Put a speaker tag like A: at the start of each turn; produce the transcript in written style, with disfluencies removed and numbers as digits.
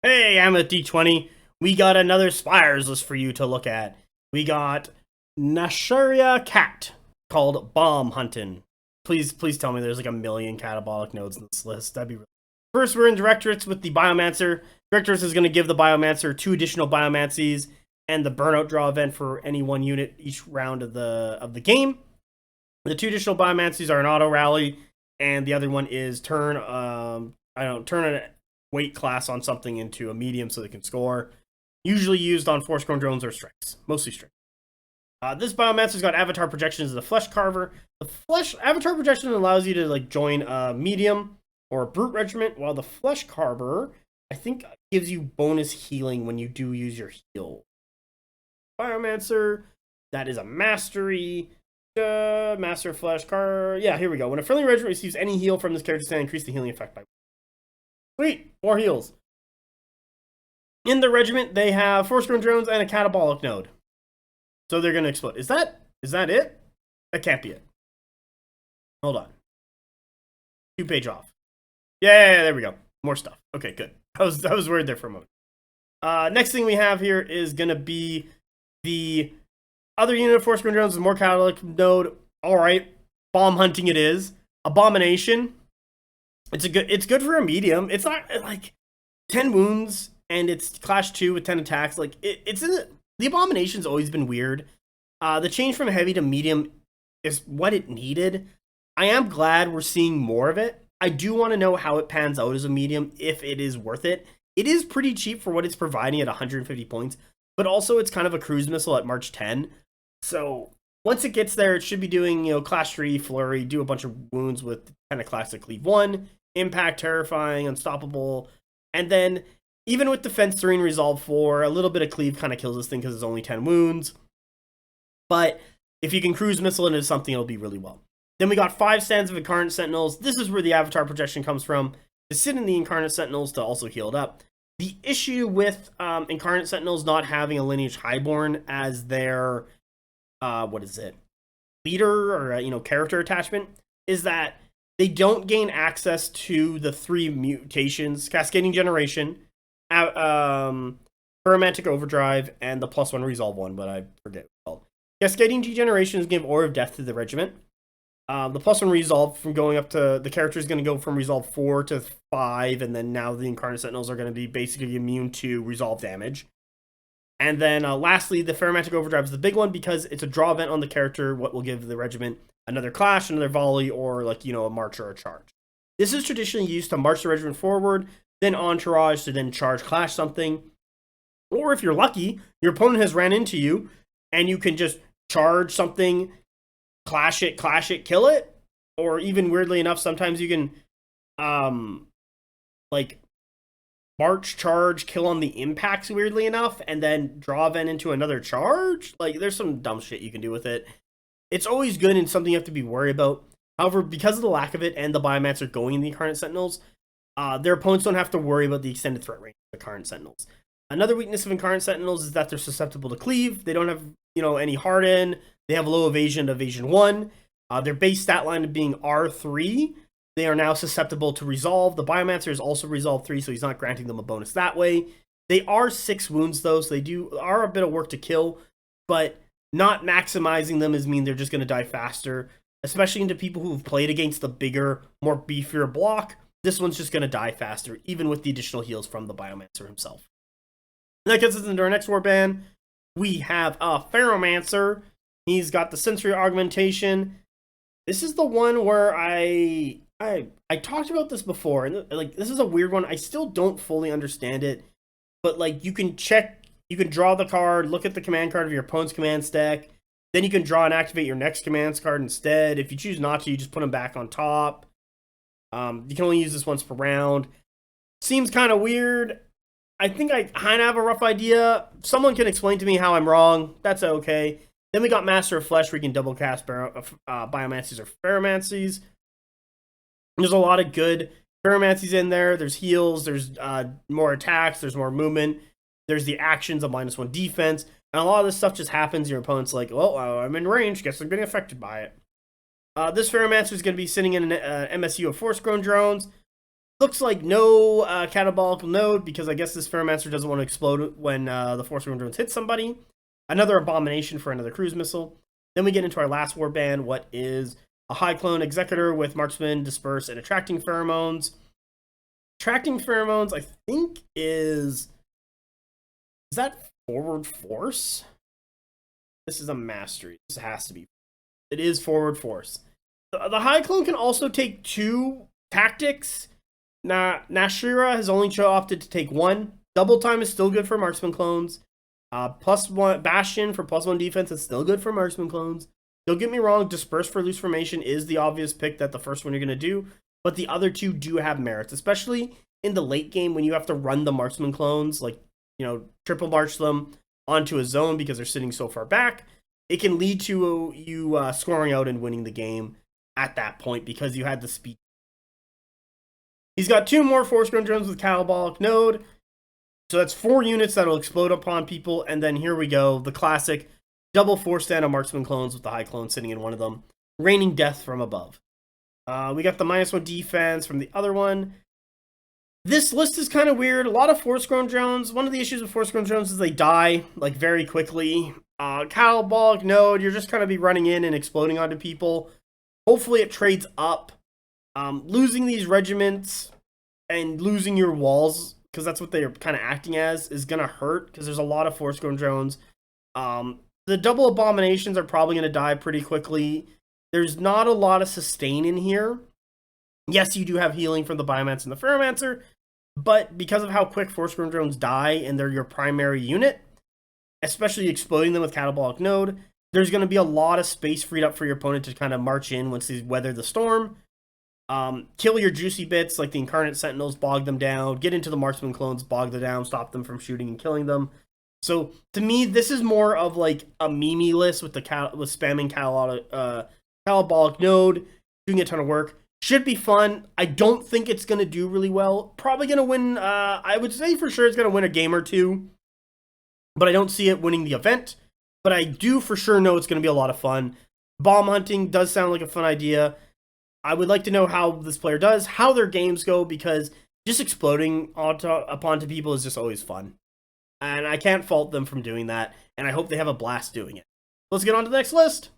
A: Hey, I'm at D20. We got another Spires list for you to look at. We got NashiraCat called Bomb Hunting. Please tell me there's like a million catabolic nodes in this list. That'd be really. First, we're in Directorates with the Biomancer. Directorates is going to give the Biomancer 2 additional Biomancies and the Burnout Draw event for any 1 unit each round of the game. The 2 additional Biomancies are an auto rally, and the other one is turn turn a weight class on something into a medium so they can score. Usually used on force-grown drones or strikes, mostly strikes. This Biomancer's got Avatar Projections as the Flesh Carver. The Flesh Avatar Projection allows you to like join a medium or a brute regiment, while the Flesh Carver, I think, gives you bonus healing when you do use your heal. Biomancer, that is a mastery. Master Flesh Car. Yeah, here we go. When a friendly regiment receives any heal from this character, stand increase the healing effect by. Sweet, more heals. In the regiment, they have force-grown drones and a catabolic node. So they're gonna explode. Is that it? That can't be it. Hold on. 2-page off. Yeah, there we go. More stuff. Okay, good. I was worried there for a moment. Next thing we have here is gonna be the other unit of force-grown drones with more catabolic node. All right, bomb hunting it is. Abomination. It's good for a medium. It's not like 10 wounds and it's clash 2 with 10 attacks. Like the Abomination's always been weird. The change from heavy to medium is what it needed. I am glad we're seeing more of it. I do want to know how it pans out as a medium, if it is worth it. It is pretty cheap for what it's providing at 150 points, but also it's kind of a cruise missile at March 10. So once it gets there, it should be doing, clash 3, flurry, do a bunch of wounds with kind of classic cleave 1, impact, terrifying, unstoppable, and then even with defense 3 and resolve 4, a little bit of cleave kind of kills this thing because it's only 10 wounds. But if you can cruise missile into something, it'll be really well. Then we got 5 stands of Incarnate Sentinels. This is where the Avatar Projection comes from, to sit in the Incarnate Sentinels to also heal it up. The issue with Incarnate Sentinels not having a Lineage Highborn as their leader or character attachment is that they don't gain access to the 3 mutations: Cascading Generation, Aromantic Overdrive, and the +1 Resolve one, but I forget what it's called. Cascading Degeneration is give Aura of Death to the regiment. The +1 Resolve from going up to the character is going to go from Resolve 4 to 5, and then now the Incarnate Sentinels are going to be basically immune to Resolve damage. And then lastly, the Ferromantic Overdrive is the big one because it's a draw event on the character, what will give the regiment another clash, another volley, or a march or a charge. This is traditionally used to march the regiment forward, then entourage to then charge clash something. Or if you're lucky, your opponent has ran into you, and you can just charge something, clash it, kill it. Or even weirdly enough, sometimes you can march, charge, kill on the impacts, weirdly enough, and then draw event into another charge. Like, there's some dumb shit you can do with it. It's always good and something you have to be worried about. However, because of the lack of it and the Biomancer going in the Incarnate Sentinels, their opponents don't have to worry about the extended threat range of the Incarnate Sentinels. Another weakness of Incarnate Sentinels is that they're susceptible to cleave. They don't have, any harden. They have low evasion to evasion 1. Their base stat line of being R3. They are now susceptible to resolve. The Biomancer is also resolve 3, so he's not granting them a bonus that way. They are 6 wounds though, so they are a bit of work to kill, but not maximizing them mean they're just going to die faster, especially into people who've played against the bigger, more beefier block. This one's just going to die faster, even with the additional heals from the Biomancer himself. And that gets us into our next warband. We have a Ferromancer. He's got the sensory augmentation. This is the one where I talked about this before, and this is a weird one. I still don't fully understand it, but you can draw the card, look at the command card of your opponent's command stack, then you can draw and activate your next command card instead. If you choose not to, you just put them back on top. You can only use this once per round. Seems kind of weird. I think I kind of have a rough idea. Someone can explain to me how I'm wrong. That's okay. Then we got Master of Flesh, where you can double cast Biomancies or Ferromancies. There's a lot of good Ferromancies in there. There's heals, there's more attacks, there's more movement, there's the actions of -1 defense, and a lot of this stuff just happens. Your opponent's like, well, I'm in range, guess I'm getting affected by it. This Ferromancer is going to be sitting in an MSU of Force-Grown Drones. Looks like no catabolic node, because I guess this Ferromancer doesn't want to explode when the Force Grown drones hit somebody. Another abomination for another cruise missile. Then we get into our last warband, what is a high clone executor with marksman, disperse, and attracting pheromones. Attracting pheromones, I think, is that forward force? This is a mastery. This has to be. It is forward force. The high clone can also take 2 tactics. Now, Nashira has only opted to take 1. Double time is still good for marksman clones. +1 Bastion for +1 defense is still good for marksman clones. Don't get me wrong, disperse for loose formation is the obvious pick that the first one you're going to do, but the other 2 do have merits, especially in the late game when you have to run the marksman clones, like, you know, triple march them onto a zone because they're sitting so far back. It can lead to you scoring out and winning the game at that point because you had the speed. He's got 2 more Force Grown drones with catabolic node. So that's 4 units that'll explode upon people. And then here we go, the classic double 4-stand of marksman clones with the high clone sitting in one of them, raining death from above. We got the -1 defense from the other one. This list is kind of weird. A lot of Force Grown drones. One of the issues with Force Grown drones is they die like very quickly. Catabolic node, you're just kind of be running in and exploding onto people. Hopefully it trades up. Losing these regiments and losing your walls, because that's what they're kind of acting as, is going to hurt, because there's a lot of Force Grown drones. The double abominations are probably going to die pretty quickly. There's not a lot of sustain in here. Yes, you do have healing from the Biomancer and the Ferromancer, but because of how quick Force Grown drones die and they're your primary unit, especially exploding them with catabolic node, there's going to be a lot of space freed up for your opponent to kind of march in once they weather the storm. Kill your juicy bits like the Incarnate Sentinels, bog them down, get into the Marksman clones, bog them down, stop them from shooting and killing them. So to me, this is more of like a meme list with with spamming catabolic node, doing a ton of work. Should be fun. I don't think it's going to do really well. Probably going to win, I would say for sure it's going to win a game or 2. But I don't see it winning the event. But I do for sure know it's going to be a lot of fun. Bomb hunting does sound like a fun idea. I would like to know how this player does, how their games go, because just exploding upon people is just always fun. And I can't fault them from doing that. And I hope they have a blast doing it. Let's get on to the next list.